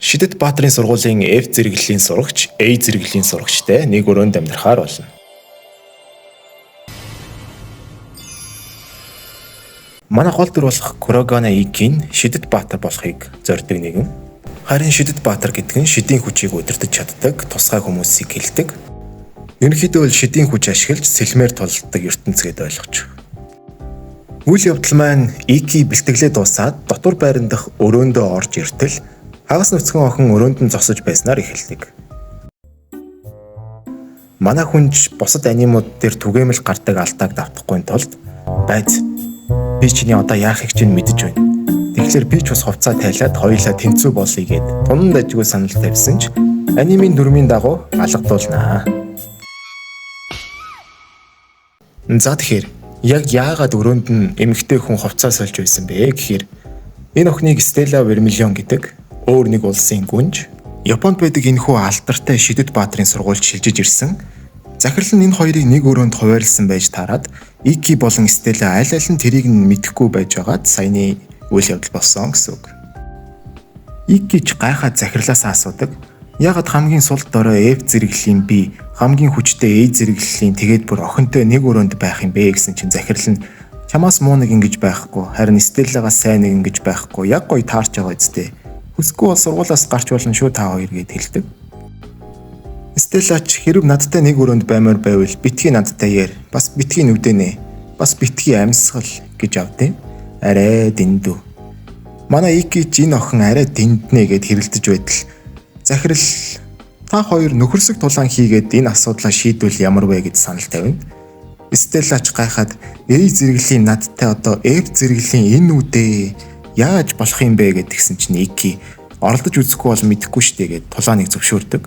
Шидэт Баатрын сургуулийн F зэрэглэлийн сурагч, A зэрэглэлийн сурагчтай нэг өрөөнд амьдрахаар болно. Манай гол дүр болох Курогана Икийн Шидэт Баатар болохыг зорддог нэгэн. Харин Шидэт Баатар гэдэг нь шидийн хүчийг удирдах чаддаг тусгай хүмүүсийг хэлдэг. Ерөнхийдөө л шидийн хүч ашиглаж сэлмээр тулдаг ертөнц гэдээ ойлгож. Үйл явдал маань Ики бэлтгэлээ дуусаад дотор байран дах өрөөндөө орж иртэл хагас нүцгэн охин өрөөнд нь зогсож байснаар эхэлдэг. Манай хүнж бусад анимууд дээр түгээмэл гардаг алдааг давтахгүй тулд байц би чиний одоо яахыг чинь мэдэж байна. Тэгэхээр би ч бас хувцас тайлаад хоёулаа тэнцүү болъё гэд тунан дажгүй санал тавьсан ч анимын дүрмийн дагуу алгадуулнаа. За тэгэхээр яг яагаад өрөөнд нь эмэгтэй хүн хувцас сольж байсан бэ гэхээр энэ охиныг Стелла Вермильон гэдэг өөр нэг улсын гүнж Японд байдаг энэхүү алдартай Шидэт Баатрын сургуульд шилжиж ирсэн. Захирал нь энэ хоёрыг нэг өрөөнд хуваарлсан байж таарад Ики болон Стелла аль нь тэрийг нь мэдэхгүй байж байгаад саяны үйл явдал болсон гэсэн үг. Ики ч гайхаад захирлаасаа асуудаг. Ягаад хамгийн сул дорой F зэрэглэлийн би хамгийн хүчтэй A зэрэглэлийн тэгээд бүр охинтой нэг өрөөнд байх юм бэ гэсэн чинь захирал нь чамаас муу нэг ингэж байхгүй харин Стеллагаас сайн нэг ингэж байхгүй яг гоё таарч байгаа үстэй. Хүсгүй бол сургуулаас гарч болно шүү та хоёр гэд хэлдэг. Стелла ч хэрв надтай нэг өрөөнд баймаар байвал битгий надтай яар бас битгий нүдэнэ бас битгий амьсгал гэж авдیں۔ Арай дэндүү. Манай Ики ч энэ охин арай дэнднэ гэд хэрэлдэж байтал захирал та хоёр нөхөрсөг тулаан хийгээд энэ асуудлаа шийдвэл ямар вэ гэж санал тавина. Стелла ч гайхаад A зэрэглэлийн надтай одоо F зэрэглэлийн энэ үдээ яаж болох юм бэ гэдгсэн чинь Ики оролдож үзэхгүй бол мэдэхгүй штэ гэд тулааныг зөвшөөрдөг.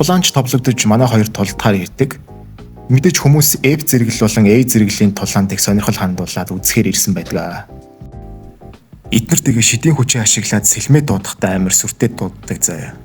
Тулаанч товлогдож манай хоёр тулдахаар ирдэг. Мэдээж хүмүүс F зэрэглэл болон A зэрэглэлийн тулаантыг сонирхол хандуулаад үзэхээр ирсэн байдаг. Эднэр тэгээ шидийн хүчээ ашиглаад сэлмээ дуудахтаа амар сүртэй дууддаг заяа.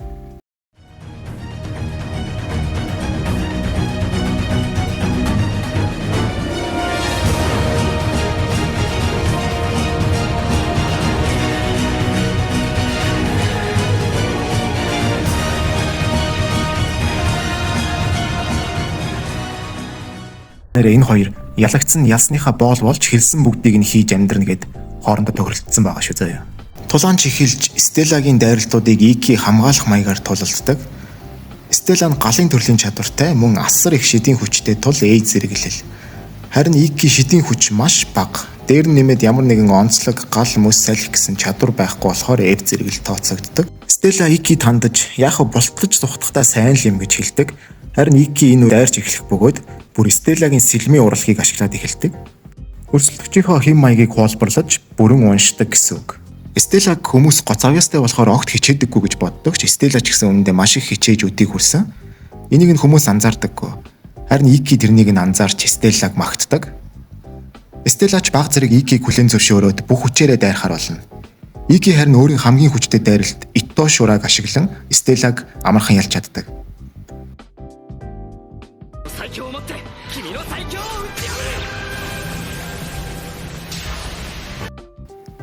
Энэ хоёр ялагдсан ялсныхаа боол болж хэлсэн бүгдийг нь хийж амьдрна гэд хоорондоо тохиролцсон байгаа шүү заяа. Тулаанч эхэлж Стеллагийн дайралтуудыг Ики хамгаалах маягаар тулалддаг. Стелла нь галын төрлийн чадвартай мөн асар их шидийн хүчтэй тул A зэрэглэл. Харин Ики шидийн хүч маш бага. Дээр нь нэмээд ямар нэгэн онцлог гал мөс салхи гэсэн чадвар байхгүй болохоор F зэрэглэл тооцогддог. Стелла Ики тандаж яг бултгаж тухтахтаа сайн л юм гэж хэлдэг. Харин Ики энэ дайрч эхлэх бөгөөд бүр Стеллагийн сэлмийн урлагийг ашиглаад эхэлдэг. Өрсөлдөгчийнхөө хэм маягийг хуулбарлаж бүрэн уншдаг гэсэн үг. Стеллаг хүмүүс гоц авьяастай болохоор огт хичээдэггүй гэж боддог ч Стелла ч гэсэн үнэндээ маш их хичээж үдийг хүрсэн. Энийг нь хүмүүс анзаардаггүй. Харин Ики тэрнийг нь анзаарч Стеллаг магтдаг. Стелла ч баг зэрэг Икийг хүлээн зөвшөөрөөд бүх хүчээрээ дайрахаар болно. Ики харин өөрийн хамгийн хүчтэй дайралт Ито шурааг ашиглан Стеллаг амархан ялж чаддаг.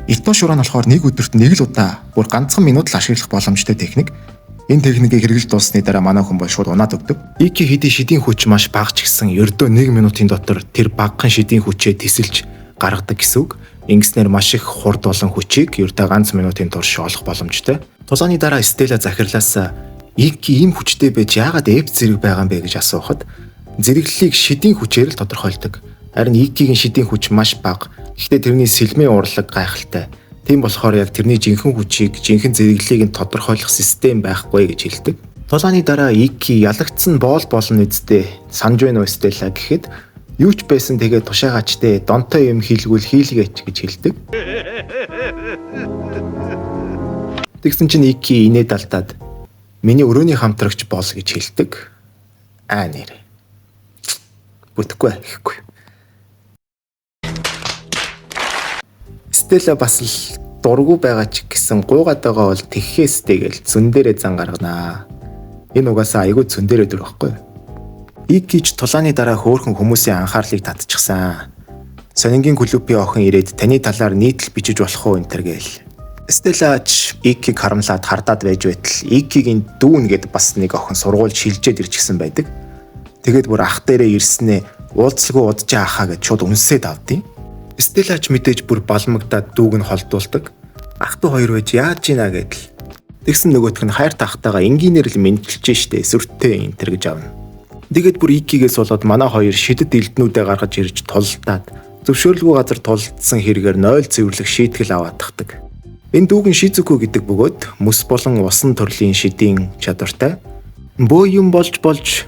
Ито шураа нь болохоор нэг өдөрт нэг л удаа бүр ганцхан минут л ашиглах боломжтой техник. Энэ техникийг хэрэглэж дуусны дараа манай хүн бол шууд унаад өгдөг. Ики хэдий шидийн хүч маш бага ч гэсэн ердөө 1 минутын дотор тэр багахан шидийн хүчээ тесэлж гаргадаг гэсэн үг. Ингэснээр маш их хурд болон хүчийг ердөө ганц минутын турш олох боломжтой. Тулааны дараа Стелла захирлаас Ики ийм хүчтэй байж яагаад F зэрэг байгаа юм бэ гэж асуухад зэрэглэлийг шидийн хүчээр л тодорхойлдог. Харин Икигийн шидийн хүч маш бага. Гэхдээ тэрний сэлмийн урлаг гайхалтай. Тийм болохоор яг тэрний жинхэнэ хүчийг, жинхэнэ зэрэглэлийг нь тодорхойлох систем байхгүй гэж хэлдэг. Тулааны дараа Ики ялагдсан боол болно үсттэй санаж байна уу Стелла гэхэд юу ч байсан тэгээ тушаагаачтэй донтой юм хийлгүүл хийлгээч гэж хэлдэг. Тэгсэн чинь Ики инээд алдаад миний өрөөний хамтрагч бол гэж хэлдэг. Нэр. Бүтэхгүй гэхгүй. Стелла бас л дургу байгаа ч гэсэн гуйгаад байгаа бол тэгхээстэй гэл зөн дээрээ зан гарганаа. Энэ угаасаа айгүй зөн дээрээ дүр байхгүй. Ики ч тулааны дараа хөөрхөн хүмүүсийн анхаарлыг татчихсан. Сонингийн клубын охин ирээд таны талаар нийтлэл бичиж болох уу энтер гээл. Стеллач Икийг харамлаад хардаад байж байтал Икигийн дүүн гэд бас нэг охин сургуульд шилжээд ирчихсэн байдаг. Тэгээд бүр ах дээрээ ирснээ уулзалгүй удажаа ахаа гэж шууд үнсээд авдیں۔ Стеллач мэдээж бүр балмагдаад дүүг нь холдуулдаг. Ах トゥ хоёр байж яаж ийна гэдэл. Тэгсэн нөгөөх нь хайрт ахтайгаа энгийнээр л мэдчилж штэ сүртэй энтер гэж авна. Тэгээд бүр Икигээс болоод манай хоёр шидэд элднүүдээ гаргаж ирж тултаад зөвшөөрлгүй газар тулдсан хэрэгээр 0 цэвэрлэх шийтгэл аваадахдаг. Энэ дүүг нь Шизуку гэдэг бөгөөд мэс болон усан төрлийн шидийн чадвартай. Бөө юм болж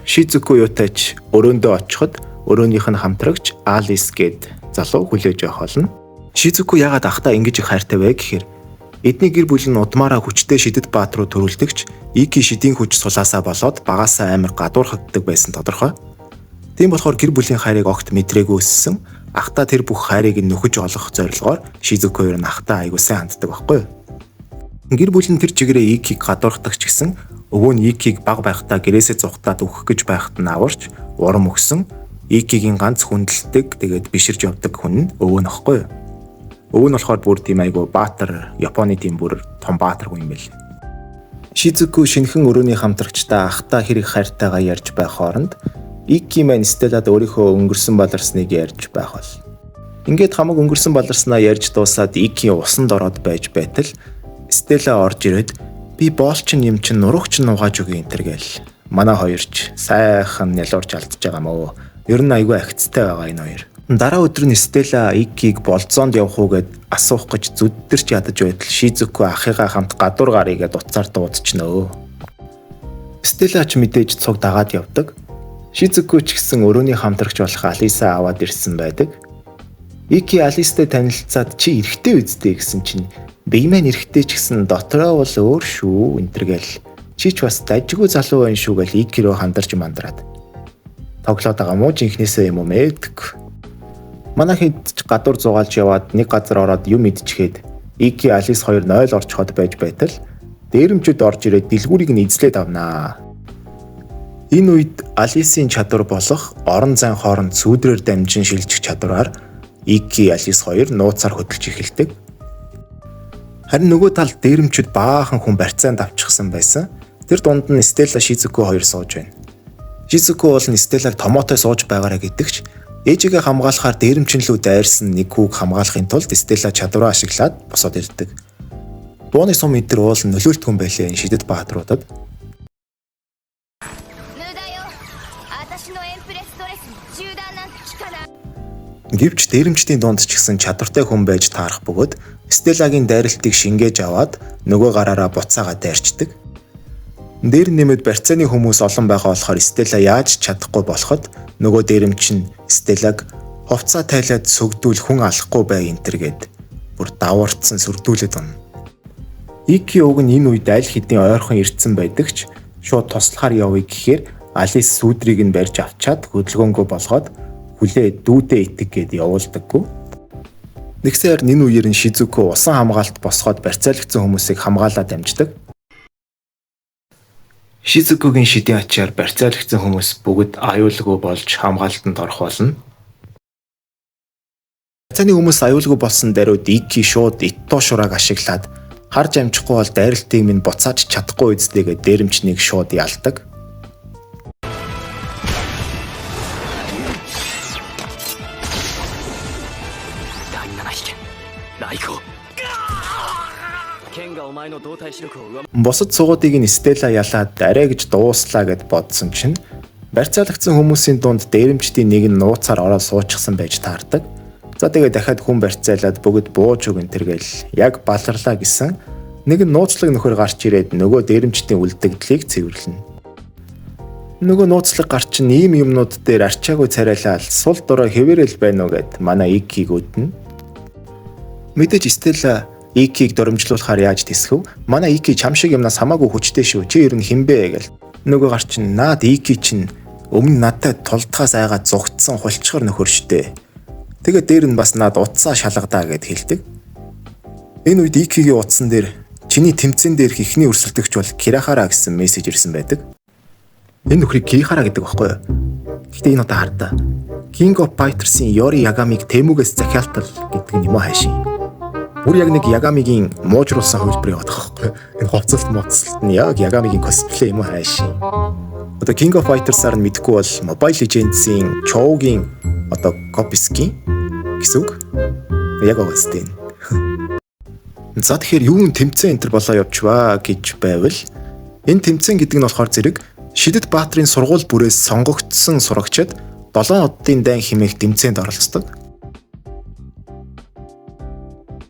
Шизуку юутайч өрөөндөө очиход өрөөнийх нь хамтрагч Алис гээд залуу хүлээж авах болно. Шизуку яагаад ахтаа ингэж их хайртай вэ гэхээр эдний гэр бүл нь удмаараа хүчтэй шидэд баат руу төрүүлдэгч Ики шидийн хүч сулаасаа болоод багаасаа амар гадуурхагддаг байсан тодорхой. Тийм болохоор гэр бүлийн хайрыг огт мэдрээгүй өссөн. Ахтаа тэр бүх хайрыг нь нөхөж олох зорилгоор Шизуку хоёр нь ахтаа аягүй сайн ханддаг байхгүй юу? Гэр бүл нь тэр чигээрээ Икийг гадуурхдаг ч гэсэн өвөө нь Икийг баг байхдаа гэрээсээ зугатаад өгөх гэж байхад нь аварч урам өгсөн. Икигийн ганц хүндэлдэг тэгээд биширж явдаг хүн нь өвөө нь аахгүй юу? Өвөө нь болохоор бүр тийм айгүй баатар, Японы тийм бүр том баатар хүн юм байл. Шизуку шинхэн өрөөний хамтрагчтай ахтаа хэрэг хайртайгаа ярьж байх хооронд Ики маань Стеллад өөрийнхөө өнгөрсөн баларсныг ярьж байх бол. Ингээд хамаг өнгөрсөн баларснаа ярьж дуусаад Ики усанд ороод байж байтал Стелла орж ирээд би боолчин юм чин нурууч нугааж өгье энтер гээл. Манай хоёрч сайхан нялуурч алдчихж байгаа мó. Ер нь айгүй агцтай байгаа энэ хоёр. Дараа өдөр нь Стелла Икийг болзоонд явах уу гэд асуух гэж зүддэрч ядаж байтал Шизуку ахыгаа хамт гадуур гарыг гэд уцаар дуудчихнөө. Стелла ч мэдээж цуг дагаад явдаг. Шизуку ч гэсэн өрөөний хамтрагч болох Алисаа аваад ирсэн байдаг. Ики Алистай танилцаад чи эрэгтэй үздэй гэсэн чинь би маань эрэгтэй ч гэсэн дотроо бол өөр шүү энтергээл чи ч бас дажгүй залуу байна шүү гэл Ики рүү хандарч мандраад. Тоглоод байгаа мó жинхнээсээ юм уу мэддэг. Манай хэд ч гадуур зугаалж яваад нэг газар ороод юм идчихэд Ики Алис хоёр 0 орчход байж байтал дээрэмчүүд орж ирээд дэлгүүрийг нь эзлээд авнаа. Энэ үед Алисын чадвар болох орон зайн хооронд сүүдрээр дамжин шилжих чадвараар Ики Алис хоёр нууцаар хөдөлж эхэлдэг. Харин нөгөө талд дээрэмчүүд баахан хүн барьцаанд авчихсан байсан. Тэр дунд нь Стелла Шизуку хоёр сууж байна. Шизуку бол Стеллаг томоотой сууж байгаараа гэдэгч ээжигээ хамгаалахаар дээрэмчин лүү дайрсан нэг хүүг хамгаалахын тулд Стелла чадвараа ашиглаад босоод ирдэг. Бууны сум эдэр уул нөлөөлтгөн байлээ энэ шидэд баатруудад. Гэвч дээрэмчдийн дунд ч гэсэн чадвартай хүн байж таарах бөгөөд Стеллагийн дайралтыг шингээж аваад нөгөө гараараа буцаага дайрчдаг. Дээр нэмээд барьцааны хүмүүс олон байгаа болохоор Стелла яаж чадахгүй болоход нөгөө дээрэмч нь Стеллаг хувцаа тайлаад сүгдүүл хүн алахгүй бай энтергээд бүр давуурцсан сүрдүүлээд байна. Ики уг нь энэ үед аль хэдийн ойрхон ирдсэн байдагч шууд туслахаар явъя гэхээр Алис сүудрийг нь барьж авчаад хөдөлгөөнгөө болгоод хүлээ дүүдээ итэг гэд явуулдаггүй. Нэгсээр энэ үеэр нь Шизуку усан хамгаалт босгоод барьцаалагдсан хүмүүсийг хамгаалаад амждаг. Шизукугийн шидийн ачаар барьцаалагдсан хүмүүс бүгд аюулгүй болж хамгаалтанд орох болно. Барьцааны хүмүүс аюулгүй болсон даруйд Ики шууд Итто шурааг ашиглаад харж амжихгүй бол дайралтыг минь буцааж чадахгүй үздэгээ дээрэмчнийг шууд ялдаг. Босод цугуудыг нь Стелла ялаад арай гэж дууслаа гэд бодсон чинь барьцаалагдсан хүмүүсийн дунд дээрэмчдийн нэг нь нууцаар ороод суучихсан байж таардаг. За тэгээ дахиад хүн барьцаалаад бүгд бууж өгөн тэргээл яг баларлаа гэсэн нэг нь нууцлаг нөхөр гарч ирээд нөгөө дээрэмчдийн үлдэгдлийг цэвэрлэнэ. Нөгөө нууцлаг гарч ийм юмнууд дээр арчаагүй царайлал сул дорой хэвээрэл байна уу гэд манай Икиг өднө. Мэдээж Стелла Икийг дөрөмжлүүлэхээр яаж тэсгэв? Манай Ики чам шиг юмнаас хамаагүй хүчтэй шүү. Чи ер нь хинбэ гэл. Нөгөө гар чин наад Ики чин өмнө надад тулдгаас айгаад зугтсан хулчгар нөхөр штэ. Тэгээд дээр нь бас наад утсаа шалгадаа гэд хэлдэг. Энэ үед Икигийн утсан дээр чиний тэмцэн дээрх ихний өрсөлдөгч бол Кирахара гэсэн мессеж ирсэн байдаг. Энэ нөхрийг Кирахара гэдэг баггүй юу? Гэхдээ энэ удаа хардаа. King of Fighters-ийн Yori Yagami-г Тэмүгээс захиалтал гэдэг нь юм аа хайшин. Бүр яг нэг Ягамигийн муужруулсан хөлбөр яваад байгаа байхгүй. Энэ хувцалт моцлт нь яг Ягамигийн косплей юм хайшин. Одоо King of Fighters-аар нь мэдгүй бол Mobile Legends-ийн Chouгийн одоо Kopiski гэсэн үг. Яг аваастай. За тэгэхээр юу н тэмцээн энэ болоо явчваа гэж байвал энэ тэмцээн гэдэг нь болохоор зэрэг Шидэт Баатрын сургууль бүрээс сонгогдсон сурагчид 7 оддын дайн хэмээх тэмцээнд оролцдог.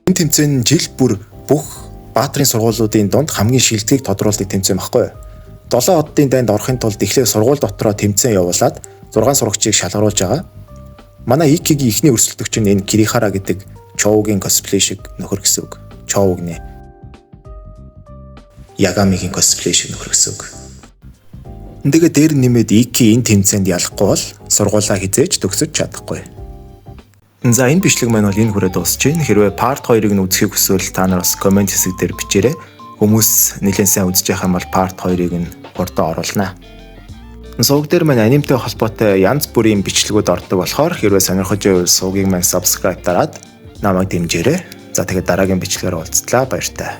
Энэ тэмцээн нь жил бүр бүх Баатрын сургуулиудын дунд хамгийн шилдгийг тодруулдаг тэмцээн баггүй. 7 оддын дайнд орохын тулд эхлээд сургууль дотроо тэмцээн явуулаад 6 сурагчийг шалгаруулж байгаа. Манай Икигийн ихний өрсөлдөгч нь энэ Кирихара гэдэг Chouгийн косплей шиг нөхөр гэсэн үг. Chou гинэ. Ягамигийн косплей шиг нөхөр гэсэн үг. Тэгээ дээр нэмээд Ики энэ тэмцээнд ялахгүй бол сургуулаа хизээж төгсөж чадахгүй. За энэ бичлэг маань бол энэ хүрээ дуусч байна. Хэрвээ part 2-ыг нь үзэхийг хүсвэл та нар бас комент хэсэг дээр бичээрэй. Хүмүүс нэлээд сайн үзэж байгаа юм бол part 2-ыг нь хурдан оруулнаа. Сувг дээр маань анимтай холбоотой янз бүрийн бичлэгүүд ордог болохоор хэрвээ сонирхож байвал сувгийг маань subscribe дараад намайг дэмжээрэй. За тэгээд дараагийн бичлэгээр уулзлаа, баяртай.